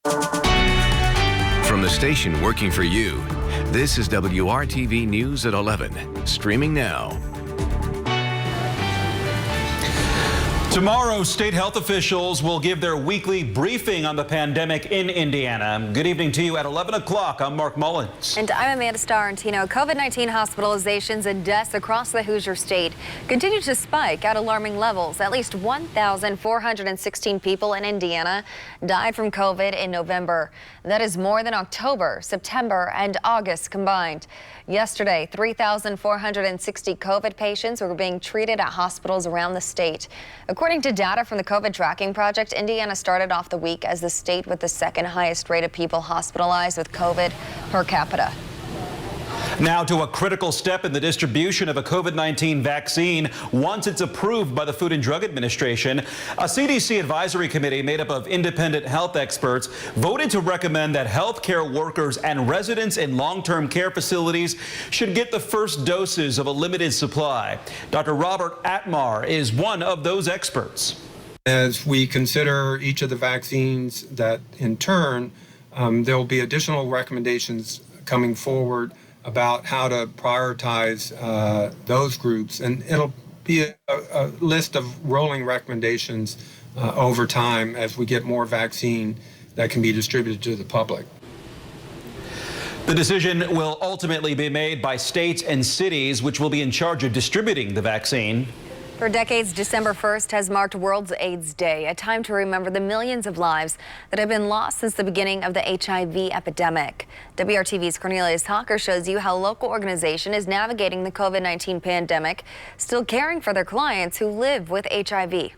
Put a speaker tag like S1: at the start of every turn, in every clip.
S1: From the station working for you, this is WRTV News at 11, streaming now.
S2: Tomorrow, state health officials will give their weekly briefing on the pandemic in Indiana. Good evening to you at 11 o'clock. I'm Mark Mullins.
S3: And I'm Amanda Starrentino. COVID-19 hospitalizations and deaths across the Hoosier State continue to spike at alarming levels. At least 1,416 people in Indiana died from COVID in November. That is more than October, September, and August combined. Yesterday, 3,460 COVID patients were being treated at hospitals around the state. According to data from the COVID tracking project, Indiana started off the week as the state with the second highest rate of people hospitalized with COVID per capita.
S2: Now to a critical step in the distribution of a COVID-19 vaccine once it's approved by the Food and Drug Administration. A CDC advisory committee made up of independent health experts voted to recommend that healthcare workers and residents in long-term care facilities should get the first doses of a limited supply. Dr. Robert Atmar is one of those experts.
S4: As we consider each of the vaccines, that in turn, there will be additional recommendations coming forward about how to prioritize those groups. And it'll be a list of rolling recommendations over time as we get more vaccine that can be distributed to the public.
S2: The decision will ultimately be made by states and cities, which will be in charge of distributing the vaccine.
S3: For decades, December 1st has marked World AIDS Day, a time to remember the millions of lives that have been lost since the beginning of the HIV epidemic. WRTV's Cornelius Hawker shows you how a local organization is navigating the COVID-19 pandemic, still caring for their clients who live with HIV.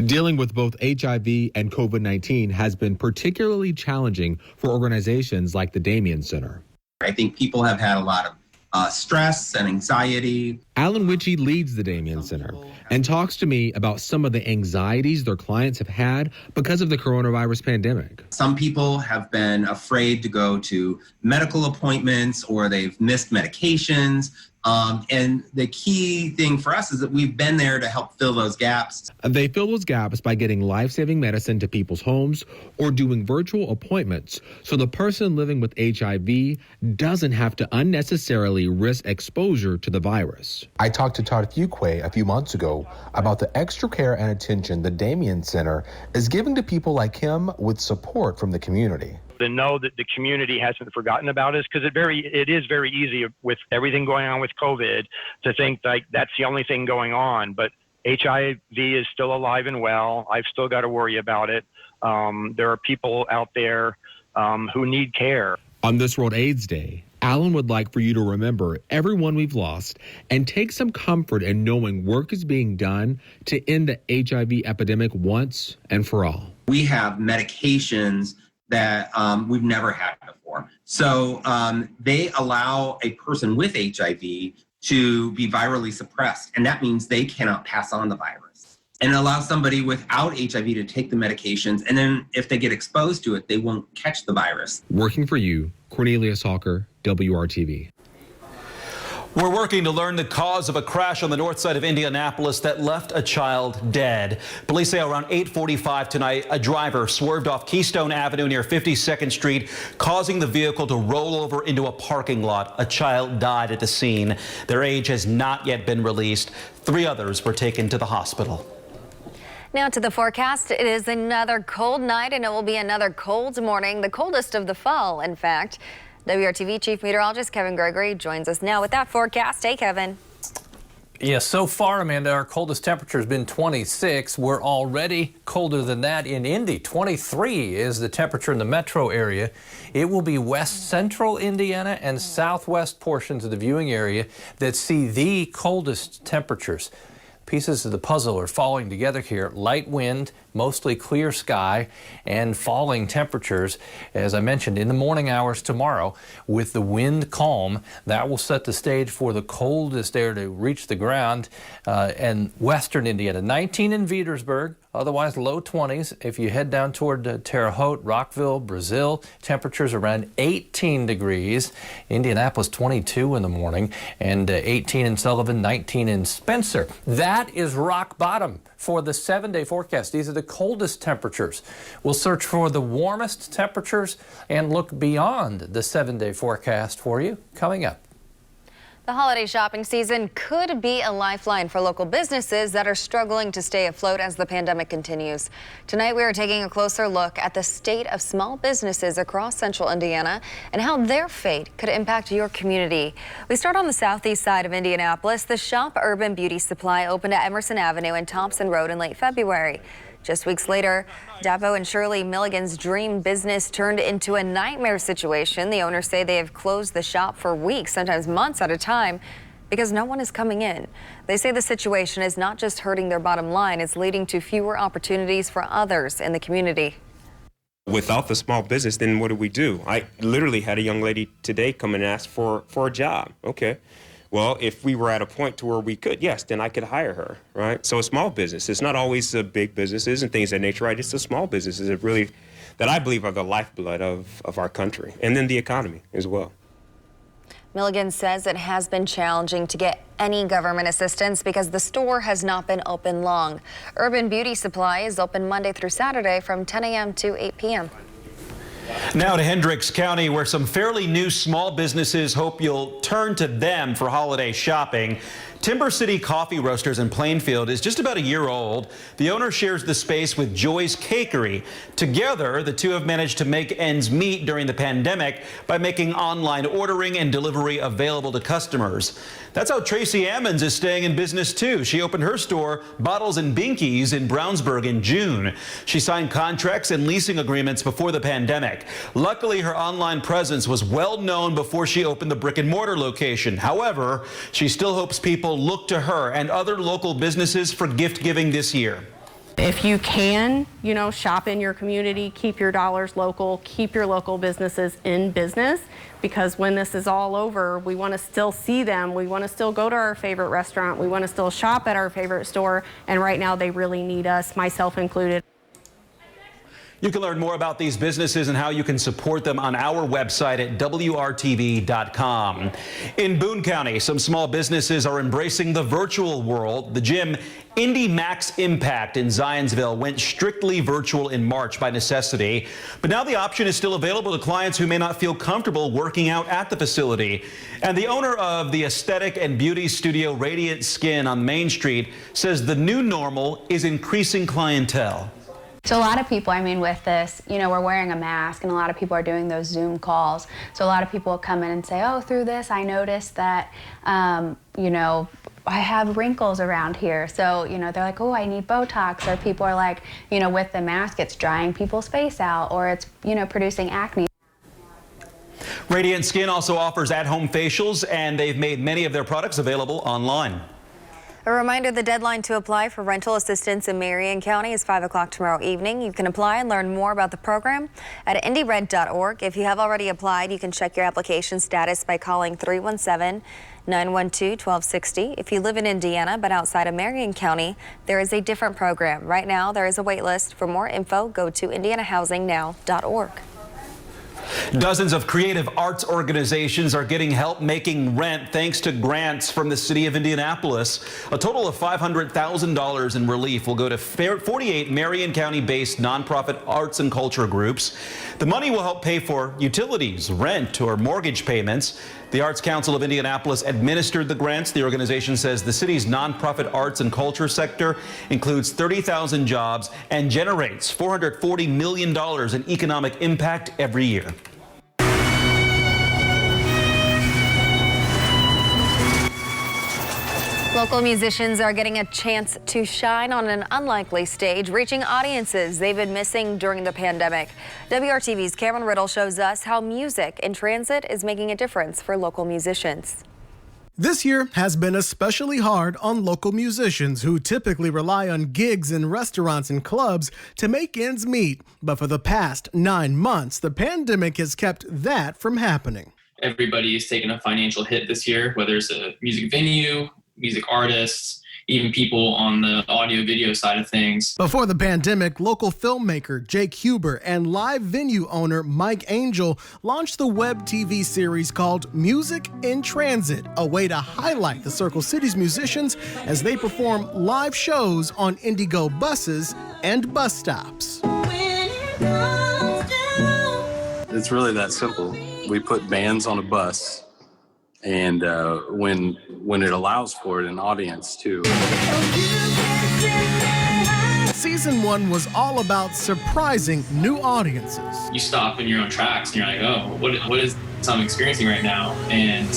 S5: Dealing with both HIV and COVID-19 has been particularly challenging for organizations like the Damien Center.
S6: I think people have had a lot of stress and anxiety.
S5: Alan Witchey leads the Damien Center and talks to me about some of the anxieties their clients have had because of the coronavirus pandemic.
S6: Some people have been afraid to go to medical appointments or they've missed medications. And the key thing for us is that we've been there to help fill those gaps.
S5: They fill those gaps by getting life-saving medicine to people's homes or doing virtual appointments so the person living with HIV doesn't have to unnecessarily risk exposure to the virus.
S7: I talked to Todd Fuquay a few months ago about the extra care and attention the Damien Center is giving to people like him with support from the community.
S8: To know that the community hasn't forgotten about us, because it is very easy with everything going on with COVID to think like that's the only thing going on, but HIV is still alive and well. I've still got to worry about it. There are people out there who need care.
S5: On this World AIDS Day, Alan would like for you to remember everyone we've lost and take some comfort in knowing work is being done to end the HIV epidemic once and for all.
S6: We have medications that we've never had before. So they allow a person with HIV to be virally suppressed, and that means they cannot pass on the virus. And it allows somebody without HIV to take the medications, and then if they get exposed to it, they won't catch the virus.
S5: Working for you, Cornelius Hawker, WRTV.
S2: We're working to learn the cause of a crash on the north side of Indianapolis that left a child dead. Police say around 8:45 tonight, a driver swerved off Keystone Avenue near 52nd Street, causing the vehicle to roll over into a parking lot. A child died at the scene. Their age has not yet been released. 3 others were taken to the hospital.
S3: Now to the forecast. It is another cold night and it will be another cold morning, the coldest of the fall, in fact. WRTV Chief Meteorologist Kevin Gregory joins us now with that forecast. Hey, Kevin.
S9: Yes, so far, Amanda, our coldest temperature has been 26. We're already colder than that in Indy. 23 is the temperature in the metro area. It will be west central Indiana and southwest portions of the viewing area that see the coldest temperatures. Pieces of the puzzle are falling together here. Light wind, mostly clear sky, and falling temperatures, as I mentioned, in the morning hours tomorrow. With the wind calm, that will set the stage for the coldest air to reach the ground and western Indiana. 19 in Petersburg, otherwise low 20s. If you head down toward Terre Haute, Rockville, Brazil, temperatures around 18 degrees. Indianapolis 22 in the morning, and 18 in Sullivan, 19 in Spencer. That is rock bottom for the 7-day forecast. These are the coldest temperatures. We'll search for the warmest temperatures and look beyond the 7-day forecast for you coming up.
S3: The holiday shopping season could be a lifeline for local businesses that are struggling to stay afloat as the pandemic continues. Tonight, we are taking a closer look at the state of small businesses across central Indiana and how their fate could impact your community. We start on the southeast side of Indianapolis. The shop Urban Beauty Supply opened at Emerson Avenue and Thompson Road in late February. Just weeks later, Davo and Shirley Milligan's dream business turned into a nightmare situation. The owners say they have closed the shop for weeks, sometimes months at a time, because no one is coming in. They say the situation is not just hurting their bottom line, it's leading to fewer opportunities for others in the community.
S10: Without the small business, then what do? I literally had a young lady today come and ask for a job. Okay. Well, if we were at a point to where we could, yes, then I could hire her, right? So a small business, it's not always the big businesses and things of that nature, right? It's the small businesses that really, that I believe are the lifeblood of our country, and then the economy as well.
S3: Milligan says it has been challenging to get any government assistance because the store has not been open long. Urban Beauty Supply is open Monday through Saturday from 10 a.m. to 8 p.m.
S2: Now to Hendricks County, where some fairly new small businesses hope you'll turn to them for holiday shopping. Timber City Coffee Roasters in Plainfield is just about a year old. The owner shares the space with Joy's Cakery. Together, the two have managed to make ends meet during the pandemic by making online ordering and delivery available to customers. That's how Tracy Ammons is staying in business too. She opened her store, Bottles and Binkies, in Brownsburg in June. She signed contracts and leasing agreements before the pandemic. Luckily, her online presence was well known before she opened the brick and mortar location. However, she still hopes people look to her and other local businesses for gift giving this year.
S11: If you can, shop in your community, keep your dollars local, keep your local businesses in business, because when this is all over, we want to still see them. We want to still go to our favorite restaurant. We want to still shop at our favorite store. And right now they really need us, myself included.
S2: You can learn more about these businesses and how you can support them on our website at WRTV.com. In Boone County, some small businesses are embracing the virtual world. The gym Indy Max Impact in Zionsville went strictly virtual in March by necessity, but now the option is still available to clients who may not feel comfortable working out at the facility. And the owner of the aesthetic and beauty studio Radiant Skin on Main Street says the new normal is increasing clientele.
S12: So a lot of people, with this, we're wearing a mask, and a lot of people are doing those Zoom calls. So a lot of people come in and say, oh, through this, I noticed that, I have wrinkles around here. So, they're like, oh, I need Botox. Or people are like, with the mask, it's drying people's face out, or it's, producing acne.
S2: Radiant Skin also offers at-home facials, and they've made many of their products available online.
S3: A reminder, the deadline to apply for rental assistance in Marion County is 5 o'clock tomorrow evening. You can apply and learn more about the program at indyrent.org. If you have already applied, you can check your application status by calling 317-912-1260. If you live in Indiana but outside of Marion County, there is a different program. Right now, there is a wait list. For more info, go to indianahousingnow.org.
S2: Dozens of creative arts organizations are getting help making rent thanks to grants from the city of Indianapolis. A total of $500,000 in relief will go to 48 Marion County-based nonprofit arts and culture groups. The money will help pay for utilities, rent, or mortgage payments. The Arts Council of Indianapolis administered the grants. The organization says the city's nonprofit arts and culture sector includes 30,000 jobs and generates $440 million in economic impact every year.
S3: Local musicians are getting a chance to shine on an unlikely stage, reaching audiences they've been missing during the pandemic. WRTV's Cameron Riddle shows us how music in transit is making a difference for local musicians.
S13: This year has been especially hard on local musicians who typically rely on gigs in restaurants and clubs to make ends meet. But for the past 9 months, the pandemic has kept that from happening.
S14: Everybody is taking a financial hit this year, whether it's a music venue, music artists, even people on the audio video side of things.
S13: Before the pandemic, local filmmaker Jake Huber and live venue owner Mike Angel launched the web TV series called Music in Transit, a way to highlight the Circle City's musicians as they perform live shows on Indigo buses and bus stops.
S15: It's really that simple. We put bands on a bus, and when it allows for it, an audience too.
S13: Season 1 was all about surprising new audiences.
S14: You stop in your own tracks and you're like, oh, what is I'm experiencing right now? And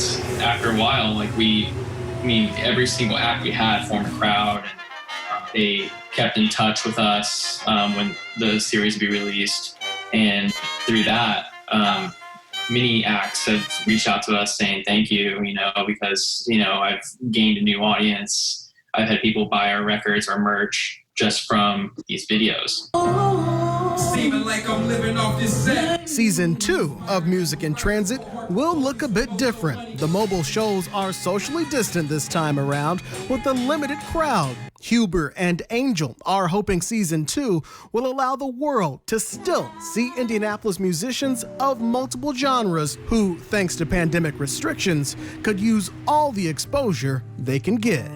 S14: after a while, every single act we had formed a crowd, and they kept in touch with us when the series would be released. And through that, many acts have reached out to us saying thank you, because, I've gained a new audience. I've had people buy our records or merch just from these videos.
S13: Like I'm living off this set. Season 2 of Music in Transit will look a bit different. The mobile shows are socially distant this time around with a limited crowd. Huber and Angel are hoping Season 2 will allow the world to still see Indianapolis musicians of multiple genres who, thanks to pandemic restrictions, could use all the exposure they can get.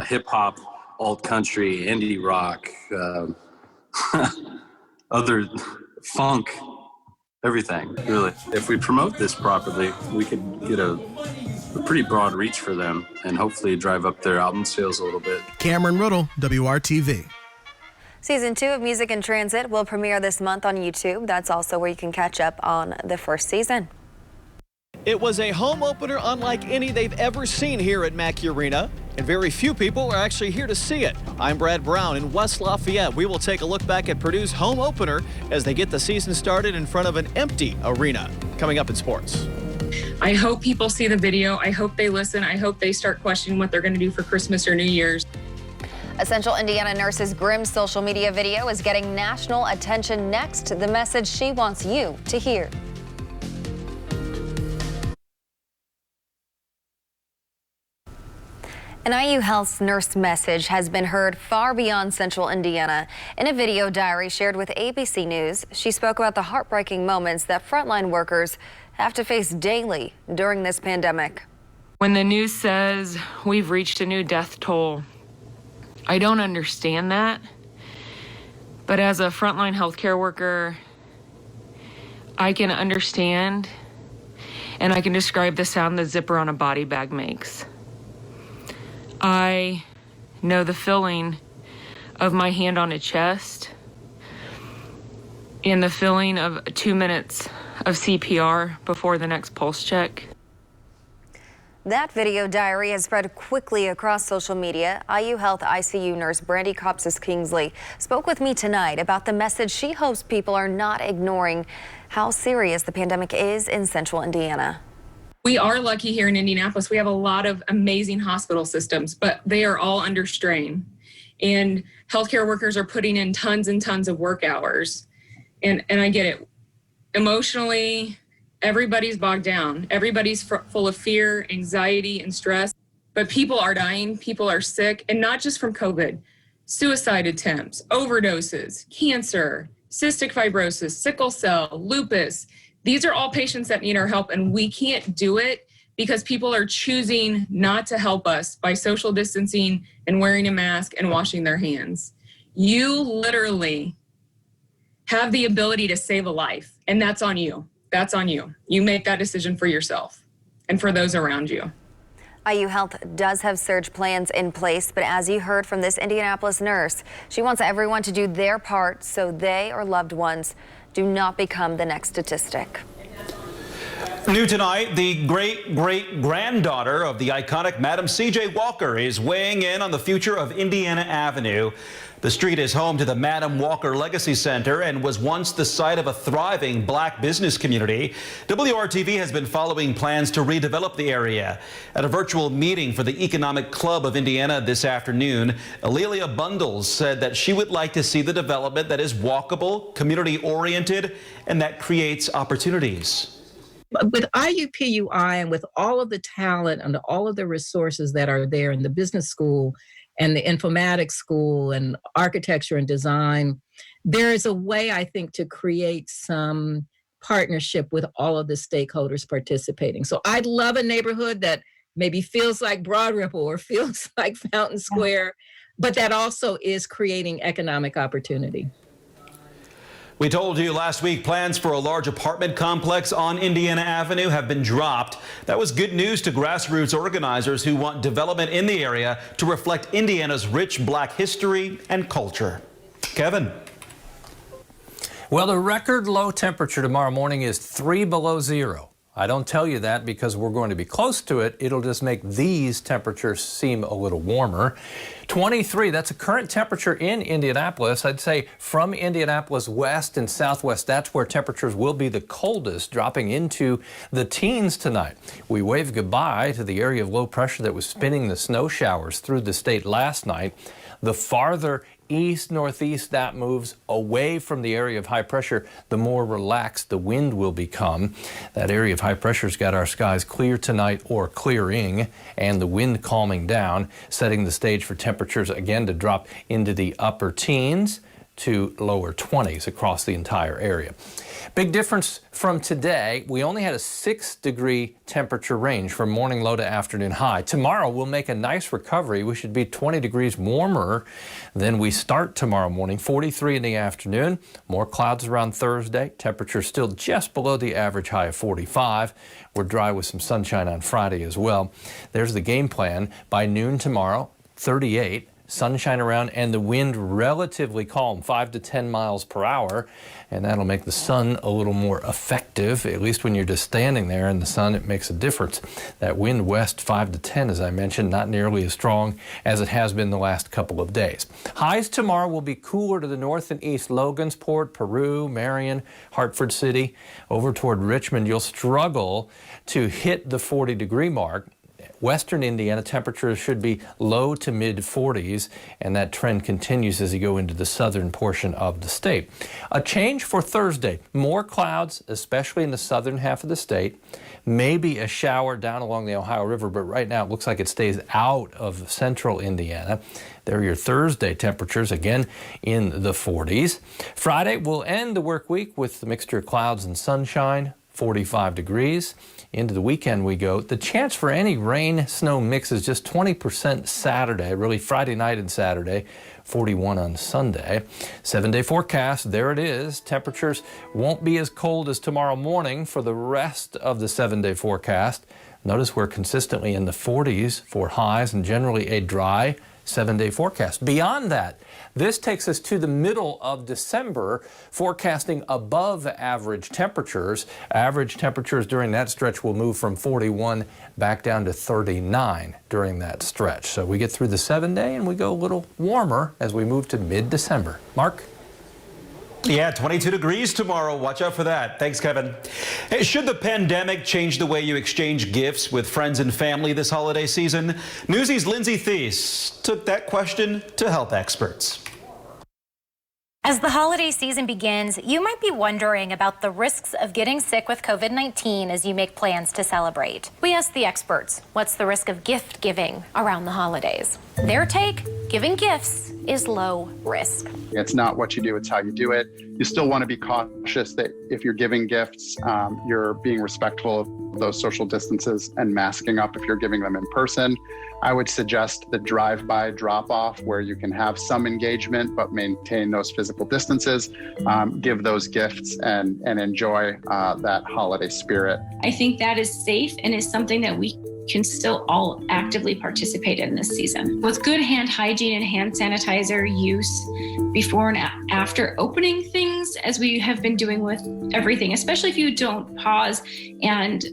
S15: Hip-hop, alt-country, indie rock, other funk, everything, really. If we promote this properly, we could get a pretty broad reach for them and hopefully drive up their album sales a little bit.
S13: Cameron Riddle, WRTV.
S3: Season 2 of Music in Transit will premiere this month on YouTube. That's also where you can catch up on the first season.
S16: It was a home opener unlike any they've ever seen here at Mackey Arena, and very few people are actually here to see it. I'm Brad Brown in West Lafayette. We will take a look back at Purdue's home opener as they get the season started in front of an empty arena. Coming up in sports.
S17: I hope people see the video. I hope they listen. I hope they start questioning what they're going to do for Christmas or New Year's.
S3: A Central Indiana nurse's grim social media video is getting national attention next. The message she wants you to hear. An IU Health's nurse message has been heard far beyond Central Indiana. In a video diary shared with ABC News, she spoke about the heartbreaking moments that frontline workers have to face daily during this pandemic.
S17: When the news says we've reached a new death toll, I don't understand that. But as a frontline healthcare worker, I can understand and I can describe the sound the zipper on a body bag makes. I know the feeling of my hand on a chest and the feeling of 2 minutes of CPR before the next pulse check.
S3: That video diary has spread quickly across social media. IU Health ICU nurse Brandy Copsis-Kingsley spoke with me tonight about the message she hopes people are not ignoring how serious the pandemic is in Central Indiana.
S17: We are lucky here in Indianapolis. We have a lot of amazing hospital systems, but they are all under strain. And healthcare workers are putting in tons and tons of work hours. And I get it. Emotionally, everybody's bogged down. Everybody's full of fear, anxiety, and stress. But people are dying. People are sick, and not just from COVID. Suicide attempts, overdoses, cancer, cystic fibrosis, sickle cell, lupus. These are all patients that need our help, and we can't do it because people are choosing not to help us by social distancing and wearing a mask and washing their hands. You literally have the ability to save a life, and that's on you. That's on you. You make that decision for yourself and for those around you.
S3: IU Health does have surge plans in place, but as you heard from this Indianapolis nurse, she wants everyone to do their part so they or loved ones do not become the next statistic.
S2: New tonight, the great-great-granddaughter of the iconic Madam C.J. Walker is weighing in on the future of Indiana Avenue. The street is home to the Madam Walker Legacy Center and was once the site of a thriving black business community. WRTV has been following plans to redevelop the area. At a virtual meeting for the Economic Club of Indiana this afternoon, Alelia Bundles said that she would like to see the development that is walkable, community-oriented, and that creates opportunities.
S18: With IUPUI and with all of the talent and all of the resources that are there in the business school and the informatics school and architecture and design, there is a way, I think, to create some partnership with all of the stakeholders participating. So I'd love a neighborhood that maybe feels like Broad Ripple or feels like Fountain Square, but that also is creating economic opportunity.
S2: We told you last week plans for a large apartment complex on Indiana Avenue have been dropped. That was good news to grassroots organizers who want development in the area to reflect Indiana's rich Black history and culture. Kevin.
S9: Well, the record low temperature tomorrow morning is 3 below zero. I don't tell you that because we're going to be close to it. It'll just make these temperatures seem a little warmer. 23, that's a current temperature in Indianapolis. I'd say from Indianapolis west and southwest, that's where temperatures will be the coldest, dropping into the teens tonight. We wave goodbye to the area of low pressure that was spinning the snow showers through the state last night. The farther east-northeast that moves away from the area of high pressure, the more relaxed the wind will become. That area of high pressure's got our skies clear tonight or clearing, and the wind calming down, setting the stage for temperatures again to drop into the upper teens to lower 20s across the entire area. Big difference from today. We only had a 6-degree temperature range from morning low to afternoon high. Tomorrow we'll make a nice recovery. We should be 20 degrees warmer than we start tomorrow morning. 43 in the afternoon. More clouds around Thursday. Temperature still just below the average high of 45. We're dry with some sunshine on Friday as well. There's the game plan. By noon tomorrow, 38. Sunshine around and the wind relatively calm, 5 to 10 miles per hour, and that'll make the sun a little more effective. At least when you're just standing there in the sun, it makes a difference. That wind west 5 to 10, as I mentioned, not nearly as strong as it has been the last couple of days. Highs tomorrow will be cooler to the north and east. Logansport, Purdue, Marion, Hartford City. Over toward Richmond, you'll struggle to hit the 40-degree mark. Western Indiana temperatures should be low to mid 40s, and that trend continues as you go into the southern portion of the state. A change for Thursday. More clouds, especially in the southern half of the state. Maybe a shower down along the Ohio River, but right now it looks like it stays out of central Indiana. There are your Thursday temperatures, again in the 40s. Friday, we'll end the work week with the mixture of clouds and sunshine, 45 degrees. Into the weekend we go. The chance for any rain-snow mix is just 20% Saturday, really Friday night and Saturday, 41 on Sunday. 7-day forecast, there it is. Temperatures won't be as cold as tomorrow morning for the rest of the 7-day forecast. Notice we're consistently in the 40s for highs and generally a dry 7-day forecast. Beyond that, this takes us to the middle of December, forecasting above average temperatures. Average temperatures during that stretch will move from 41 back down to 39 during that stretch. So we get through the 7-day and we go a little warmer as we move to mid-December. Mark?
S2: Yeah, 22 degrees tomorrow. Watch out for that. Thanks, Kevin. Hey, should the pandemic change the way you exchange gifts with friends and family this holiday season? Newsy's Lindsay Thies took that question to health experts.
S19: As the holiday season begins, you might be wondering about the risks of getting sick with COVID-19 as you make plans to celebrate. We asked the experts, what's the risk of gift giving around the holidays? Their take, giving gifts is low risk.
S20: It's not what you do, it's how you do it. You still want to be cautious that if you're giving gifts, you're being respectful of those social distances and masking up if you're giving them in person. I would suggest the drive-by drop-off where you can have some engagement but maintain those physical distances. Give those gifts and enjoy that holiday spirit.
S21: I think that is safe and is something that we can still all actively participate in this season. With good hand hygiene and hand sanitizer use before and after opening things, as we have been doing with everything, especially if you don't pause and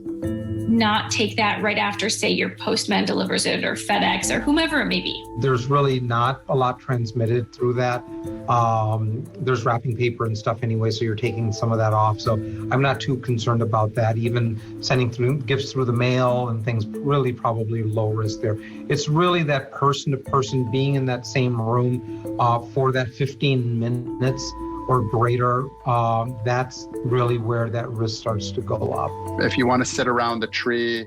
S21: not take that right after, say, your postman delivers it or FedEx or whomever it may be.
S22: There's really not a lot transmitted through that. There's wrapping paper and stuff anyway, so you're taking some of that off. So I'm not too concerned about that. Even sending through gifts through the mail and things, really probably low risk there. It's really that person to person being in that same room for that 15 minutes or greater, that's really where that risk starts to go up.
S20: If you want to sit around the tree,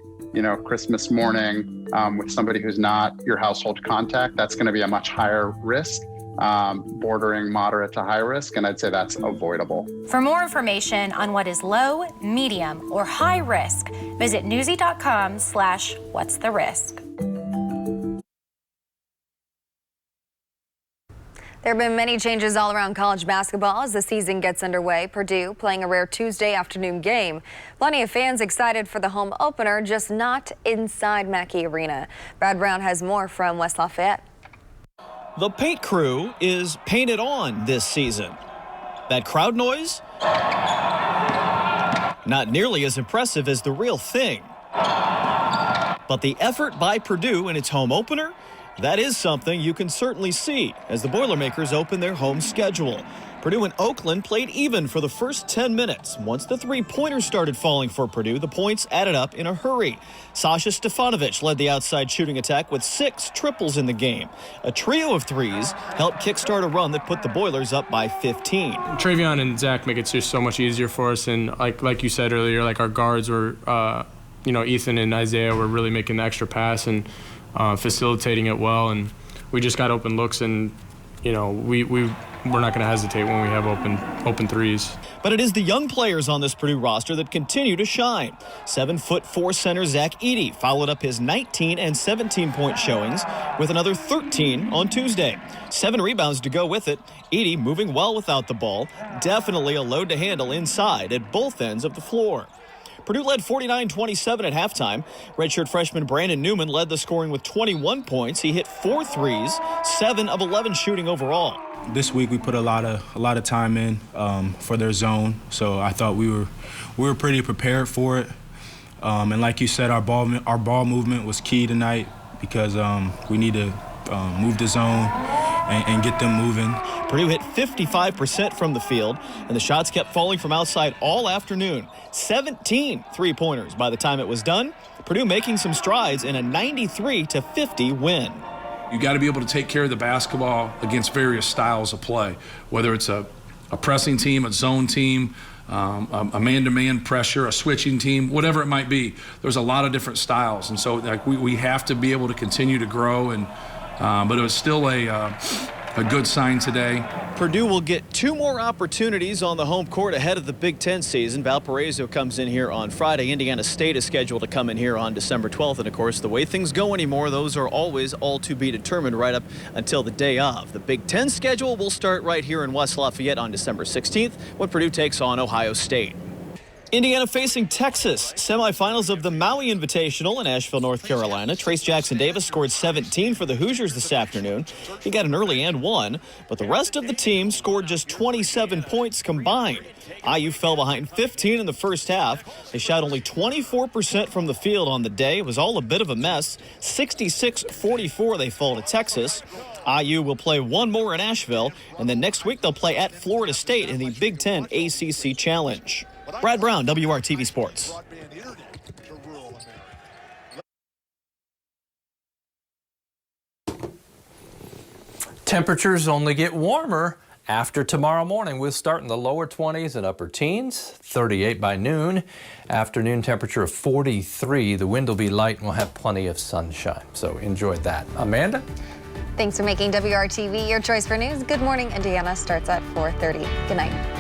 S20: Christmas morning with somebody who's not your household contact, that's going to be a much higher risk, bordering moderate to high risk, and I'd say that's avoidable.
S19: For more information on what is low, medium, or high risk, visit newsy.com/what's the risk.
S3: There have been many changes all around college basketball as the season gets underway. Purdue playing a rare Tuesday afternoon game. Plenty of fans excited for the home opener, just not inside Mackey Arena. Brad Brown has more from West Lafayette.
S16: The paint crew is painted on this season. That crowd noise? Not nearly as impressive as the real thing. But the effort by Purdue in its home opener, that is something you can certainly see as the Boilermakers open their home schedule. Purdue and Oakland played even for the first 10 minutes. Once the three-pointers started falling for Purdue, the points added up in a hurry. Sasha Stefanovic led the outside shooting attack with 6 triples in the game. A trio of threes helped kickstart a run that put the Boilers up by 15.
S1: Travion and Zach make it just so much easier for us, and like you said earlier, our guards were, Ethan and Isaiah were really making the extra pass and facilitating it well, and we just got open looks, and we're not going to hesitate when we have open threes.
S16: But it is the young players on this Purdue roster that continue to shine. 7'4" center Zach Edey followed up his 19 and 17-point showings with another 13 on Tuesday. 7 rebounds to go with it. Edey moving well without the ball. Definitely a load to handle inside at both ends of the floor. Purdue led 49-27 at halftime. Redshirt freshman Brandon Newman led the scoring with 21 points. He hit 4 threes, 7 of 11 shooting overall.
S4: This week we put a lot of time in for their zone, so I thought we were pretty prepared for it. And like you said, our ball movement was key tonight because we need to move the zone and get them moving.
S16: Purdue hit 55% from the field, and the shots kept falling from outside all afternoon. 17 three-pointers by the time it was done. Purdue making some strides in a 93-50 win.
S23: You got to be able to take care of the basketball against various styles of play, whether it's a pressing team, a zone team, a man-to-man pressure, a switching team, whatever it might be. There's a lot of different styles, and so we have to be able to continue to grow. And but it was still a good sign today.
S16: Purdue will get 2 more opportunities on the home court ahead of the Big Ten season. Valparaiso comes in here on Friday. Indiana State is scheduled to come in here on December 12th. And, of course, the way things go anymore, those are always all to be determined right up until the day of. The Big Ten schedule will start right here in West Lafayette on December 16th when Purdue takes on Ohio State. Indiana facing Texas. Semifinals of the Maui Invitational in Asheville, North Carolina. Trace Jackson-Davis scored 17 for the Hoosiers this afternoon. He got an early and one, but the rest of the team scored just 27 points combined. IU fell behind 15 in the first half. They shot only 24% from the field on the day. It was all a bit of a mess. 66-44 they fall to Texas. IU will play one more in Asheville, and then next week they'll play at Florida State in the Big Ten ACC Challenge. Brad Brown, WRTV Sports.
S9: Temperatures only get warmer after tomorrow morning. We'll start in the lower 20s and upper teens, 38 by noon. Afternoon temperature of 43. The wind will be light and we'll have plenty of sunshine. So enjoy that. Amanda?
S3: Thanks for making WRTV your choice for news. Good Morning Indiana starts at 4:30. Good night.